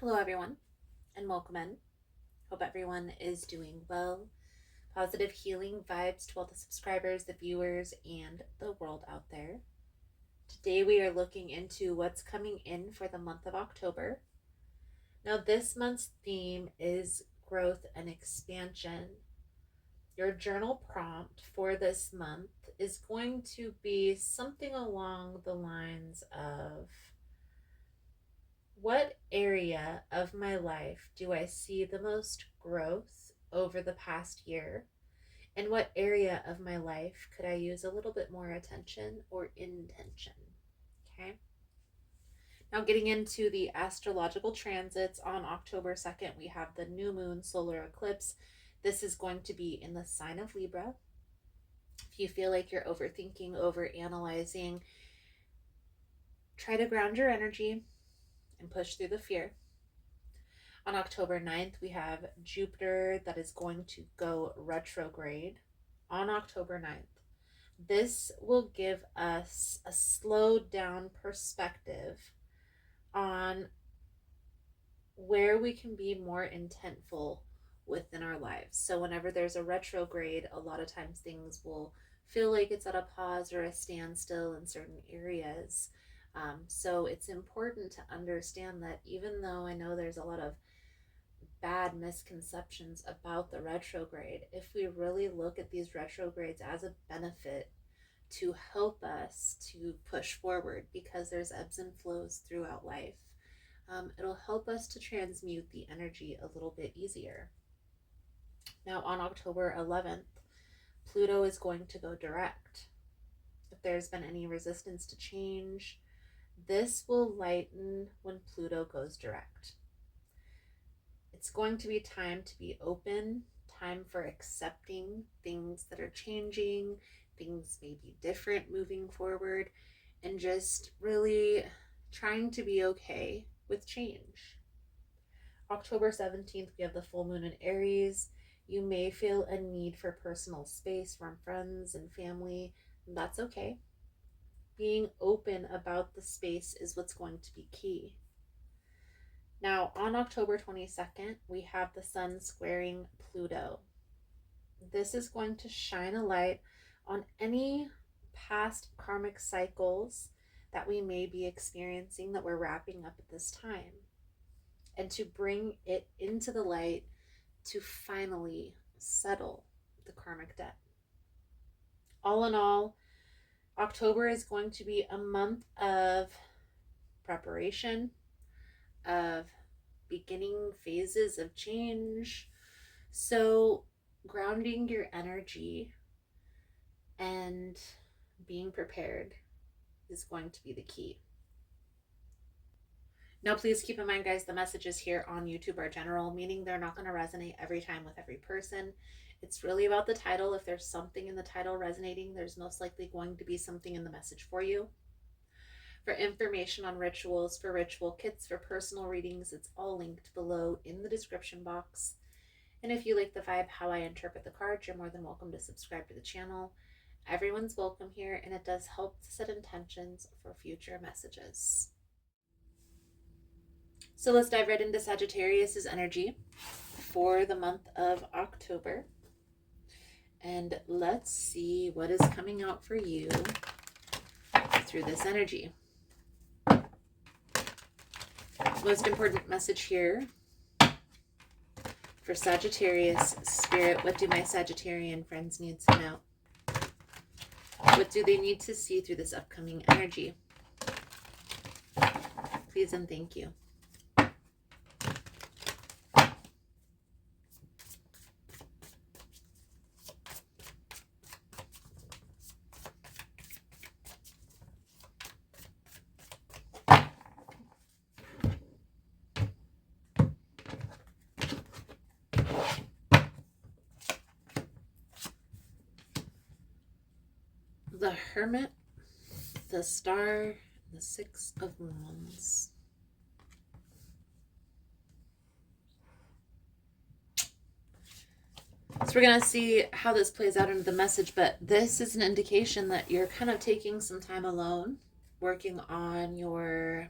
Hello, everyone, and welcome in. Hope everyone is doing well. Positive healing vibes to all the subscribers, the viewers, and the world out there. Today, we are looking into what's coming in for the month of October. Now, this month's theme is growth and expansion. Your journal prompt for this month is going to be something along the lines of, what area of my life do I see the most growth over the past year? And what area of my life could I use a little bit more attention or intention? Okay. Now, getting into the astrological transits, on October 2nd, we have the new moon solar eclipse. This is going to be in the sign of Libra. If you feel like you're overthinking, over analyzing, try to ground your energy and push through the fear. On October 9th, we have Jupiter that is going to go retrograde on October 9th. This will give us a slowed down perspective on where we can be more intentful within our lives. So whenever there's a retrograde, a lot of times things will feel like it's at a pause or a standstill in certain areas. So it's important to understand that even though I know there's a lot of bad misconceptions about the retrograde, if we really look at these retrogrades as a benefit to help us to push forward, because there's ebbs and flows throughout life, it'll help us to transmute the energy a little bit easier. Now, on October 11th, Pluto is going to go direct. If there's been any resistance to change, this will lighten when Pluto goes direct. It's going to be time to be open, time for accepting things that are changing, things may be different moving forward, and just really trying to be okay with change. October 17th, we have the full moon in Aries. You may feel a need for personal space from friends and family. That's okay. Being open about the space is what's going to be key. Now, on October 22nd, we have the sun squaring Pluto. This is going to shine a light on any past karmic cycles that we may be experiencing that we're wrapping up at this time, and to bring it into the light to finally settle the karmic debt. All in all, October is going to be a month of preparation, of beginning phases of change. So grounding your energy and being prepared is going to be the key. Now, please keep in mind, guys, the messages here on YouTube are general, meaning they're not going to resonate every time with every person. It's really about the title. If there's something in the title resonating, there's most likely going to be something in the message for you. For information on rituals, for ritual kits, for personal readings, it's all linked below in the description box. And if you like the vibe, how I interpret the cards, you're more than welcome to subscribe to the channel. Everyone's welcome here, and it does help to set intentions for future messages. So let's dive right into Sagittarius's energy for the month of October. And let's see what is coming out for you through this energy. Most important message here for Sagittarius Spirit. What do my Sagittarian friends need to know? What do they need to see through this upcoming energy? Please and thank you. The Hermit, the Star, the Six of Wands. So we're going to see how this plays out into the message, but this is an indication that you're kind of taking some time alone, working on your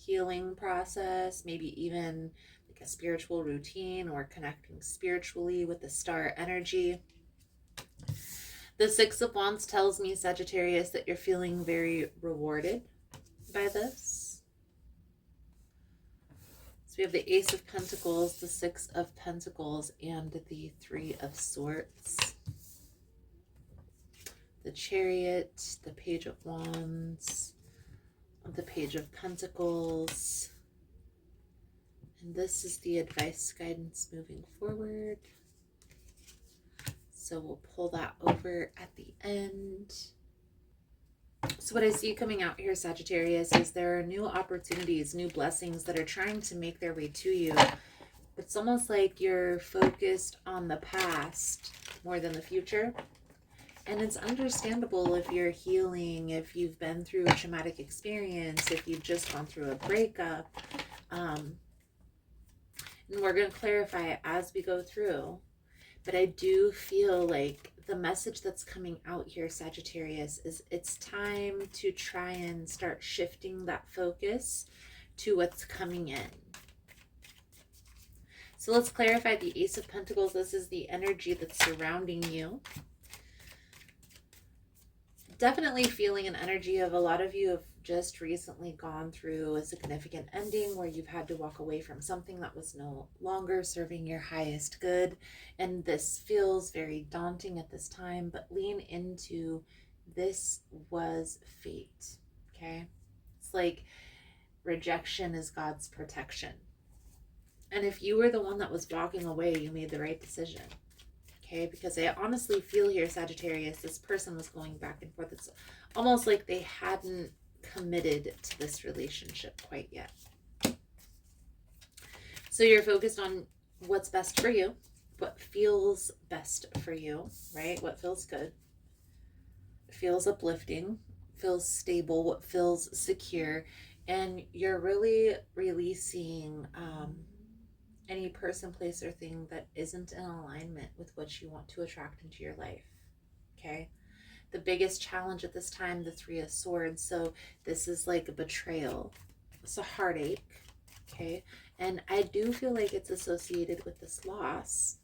healing process, maybe even like a spiritual routine or connecting spiritually with the star energy. The Six of Wands tells me, Sagittarius, that you're feeling very rewarded by this. So we have the Ace of Pentacles, the Six of Pentacles, and the Three of Swords. The Chariot, the Page of Wands, the Page of Pentacles. And this is the advice guidance moving forward. So we'll pull that over at the end. So what I see coming out here, Sagittarius, is there are new opportunities, new blessings that are trying to make their way to you. It's almost like you're focused on the past more than the future. And it's understandable if you're healing, if you've been through a traumatic experience, if you've just gone through a breakup. And we're going to clarify it as we go through. But I do feel like the message that's coming out here, Sagittarius, is it's time to try and start shifting that focus to what's coming in. So let's clarify the Ace of Pentacles. This is the energy that's surrounding you. Definitely feeling an energy of a lot of you have just recently gone through a significant ending where you've had to walk away from something that was no longer serving your highest good. And this feels very daunting at this time, but lean into this was fate, okay? It's like rejection is God's protection. And if you were the one that was walking away, you made the right decision. Okay, because I honestly feel here, Sagittarius, this person was going back and forth. It's almost like they hadn't committed to this relationship quite yet. So you're focused on what's best for you, what feels best for you, right? What feels good, feels uplifting, feels stable, what feels secure. And you're really releasing any person, place, or thing that isn't in alignment with what you want to attract into your life, okay? The biggest challenge at this time, the Three of Swords. So this is like a betrayal. It's a heartache, okay? And I do feel like it's associated with this loss,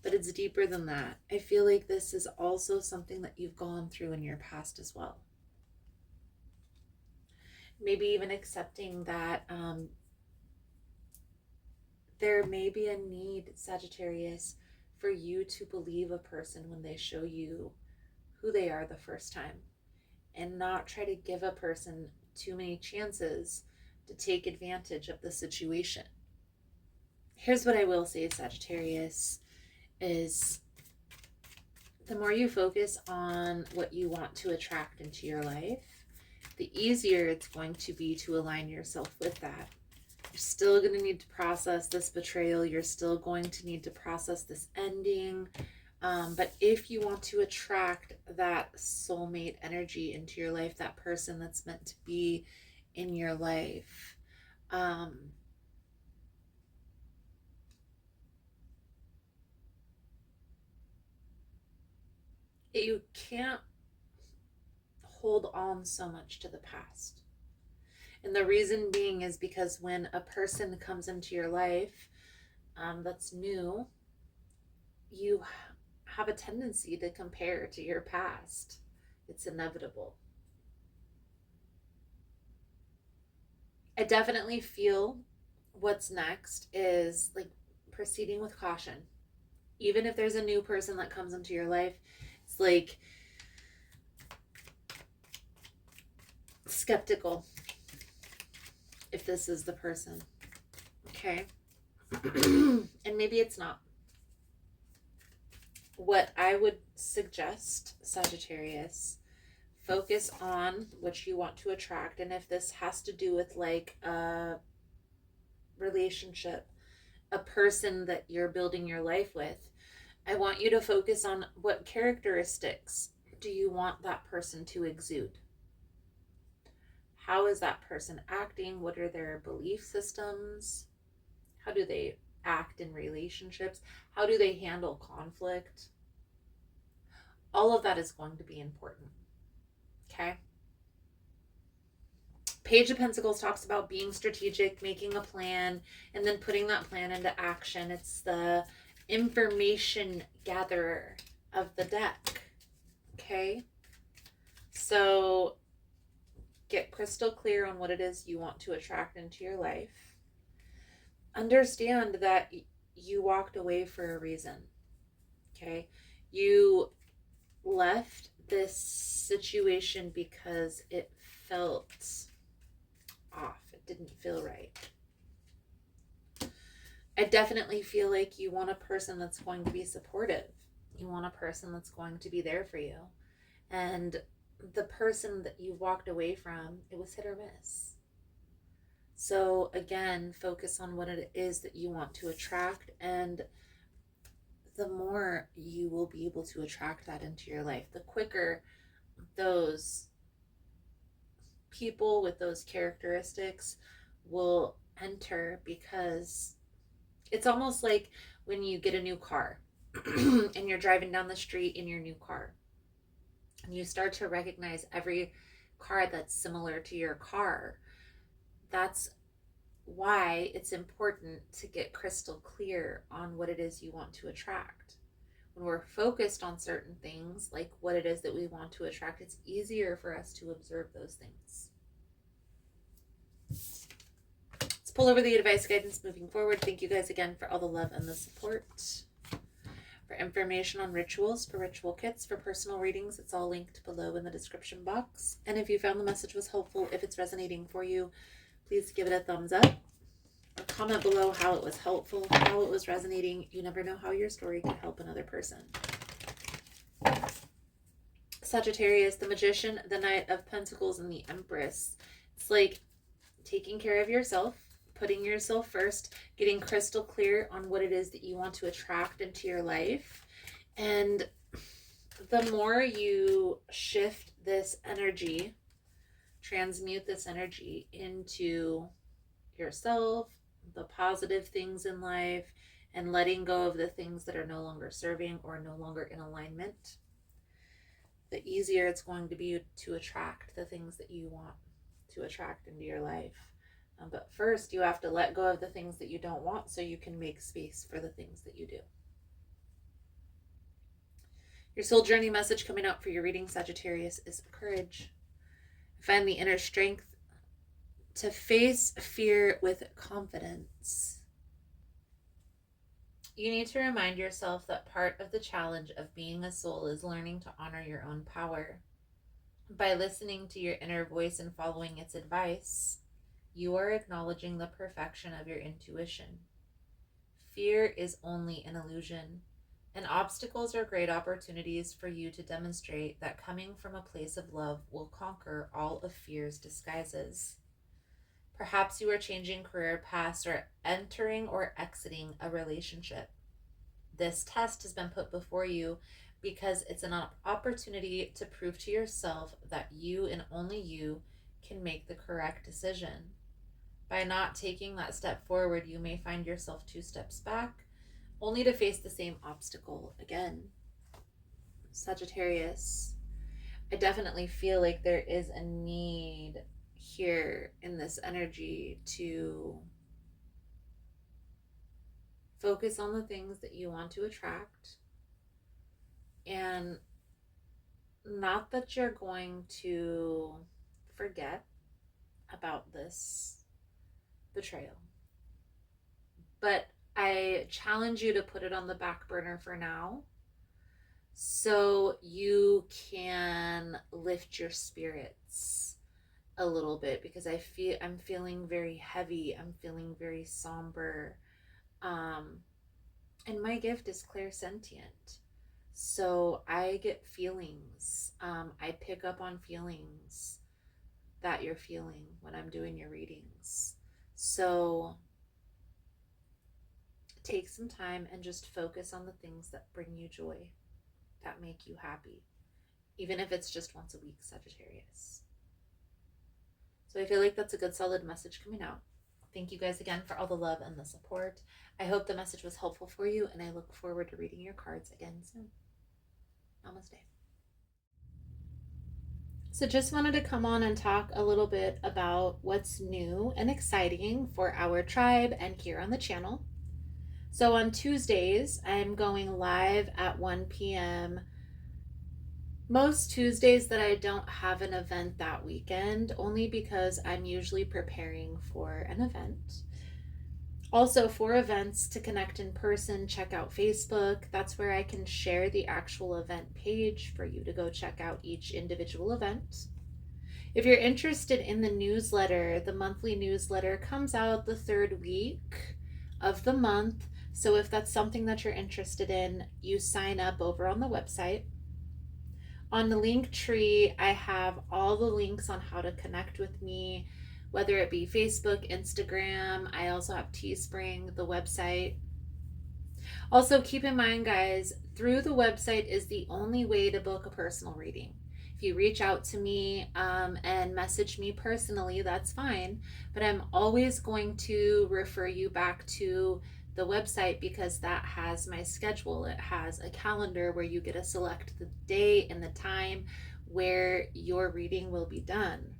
but it's deeper than that. I feel like this is also something that you've gone through in your past as well. Maybe even accepting that there may be a need, Sagittarius, for you to believe a person when they show you who they are the first time, and not try to give a person too many chances to take advantage of the situation. Here's what I will say, Sagittarius, is the more you focus on what you want to attract into your life, the easier it's going to be to align yourself with that. You're still going to need to process this betrayal. You're still going to need to process this ending. But if you want to attract that soulmate energy into your life, that person that's meant to be in your life, you can't hold on so much to the past. And the reason being is because when a person comes into your life that's new, you have a tendency to compare to your past. It's inevitable. I definitely feel what's next is like proceeding with caution. Even if there's a new person that comes into your life, it's like skeptical if this is the person, okay? And maybe it's not. What I would suggest, Sagittarius, focus on what you want to attract. And if this has to do with like a relationship, a person that you're building your life with, I want you to focus on what characteristics do you want that person to exude? How is that person acting? What are their belief systems? How do they act in relationships? How do they handle conflict? All of that is going to be important, okay? Page of Pentacles talks about being strategic, making a plan, and then putting that plan into action. It's the information gatherer of the deck. Okay? So get crystal clear on what it is you want to attract into your life. Understand that you walked away for a reason. Okay? You left this situation because it felt off. It didn't feel right. I definitely feel like you want a person that's going to be supportive. You want a person that's going to be there for you. And the person that you walked away from, it was hit or miss. So again, focus on what it is that you want to attract, and the more you will be able to attract that into your life. The quicker those people with those characteristics will enter, because it's almost like when you get a new car and you're driving down the street in your new car, and you start to recognize every car that's similar to your car. That's why it's important to get crystal clear on what it is you want to attract. When we're focused on certain things, like what it is that we want to attract, it's easier for us to observe those things. Let's pull over the advice guidance moving forward. Thank you guys again for all the love and the support. For information on rituals, for ritual kits, for personal readings, it's all linked below in the description box. And if you found the message was helpful, if it's resonating for you, please give it a thumbs up, or comment below how it was helpful, how it was resonating. You never know how your story could help another person. Sagittarius, the Magician, the Knight of Pentacles, and the Empress. It's like taking care of yourself, putting yourself first, getting crystal clear on what it is that you want to attract into your life. And the more you shift this energy, transmute this energy into yourself, the positive things in life, and letting go of the things that are no longer serving or no longer in alignment, the easier it's going to be to attract the things that you want to attract into your life. But first, you have to let go of the things that you don't want so you can make space for the things that you do. Your soul journey message coming out for your reading, Sagittarius, is courage. Find the inner strength to face fear with confidence. You need to remind yourself that part of the challenge of being a soul is learning to honor your own power. By listening to your inner voice and following its advice, you are acknowledging the perfection of your intuition. Fear is only an illusion, and obstacles are great opportunities for you to demonstrate that coming from a place of love will conquer all of fear's disguises. Perhaps you are changing career paths or entering or exiting a relationship. This test has been put before you because it's an opportunity to prove to yourself that you and only you can make the correct decision. By not taking that step forward, you may find yourself 2 steps back, only to face the same obstacle again. Sagittarius, I definitely feel like there is a need here in this energy to focus on the things that you want to attract, and not that you're going to forget about this betrayal, but I challenge you to put it on the back burner for now so you can lift your spirits a little bit, because I'm feeling very heavy. I'm feeling very somber. And my gift is clairsentient. So I get feelings. I pick up on feelings that you're feeling when I'm doing your readings. So take some time and just focus on the things that bring you joy, that make you happy, even if it's just once a week, Sagittarius. So I feel like that's a good solid message coming out. Thank you guys again for all the love and the support. I hope the message was helpful for you, and I look forward to reading your cards again soon. Namaste. So, just wanted to come on and talk a little bit about what's new and exciting for our tribe and here on the channel. So, on Tuesdays, I'm going live at 1 p.m. Most Tuesdays that I don't have an event that weekend, only because I'm usually preparing for an event. Also, for events to connect in person, check out Facebook. That's where I can share the actual event page for you to go check out each individual event. If you're interested in the newsletter, the monthly newsletter comes out the third week of the month. So if that's something that you're interested in, you sign up over on the website. On the link tree, I have all the links on how to connect with me, whether it be Facebook, Instagram. I also have Teespring, the website. Also, keep in mind, guys, through the website is the only way to book a personal reading. If you reach out to me and message me personally, that's fine. But I'm always going to refer you back to the website because that has my schedule. It has a calendar where you get to select the day and the time where your reading will be done.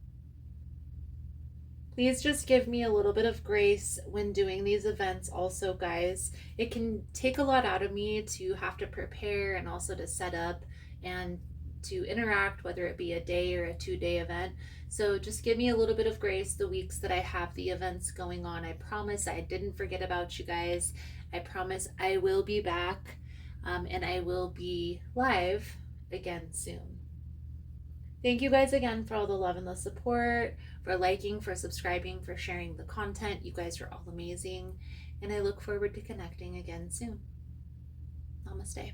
Please just give me a little bit of grace when doing these events also, guys. It can take a lot out of me to have to prepare and also to set up and to interact, whether it be a day or a 2-day event. So just give me a little bit of grace the weeks that I have the events going on. I promise I didn't forget about you guys. I promise I will be back, and I will be live again soon. Thank you guys again for all the love and the support, for liking, for subscribing, for sharing the content. You guys are all amazing, and I look forward to connecting again soon. Namaste.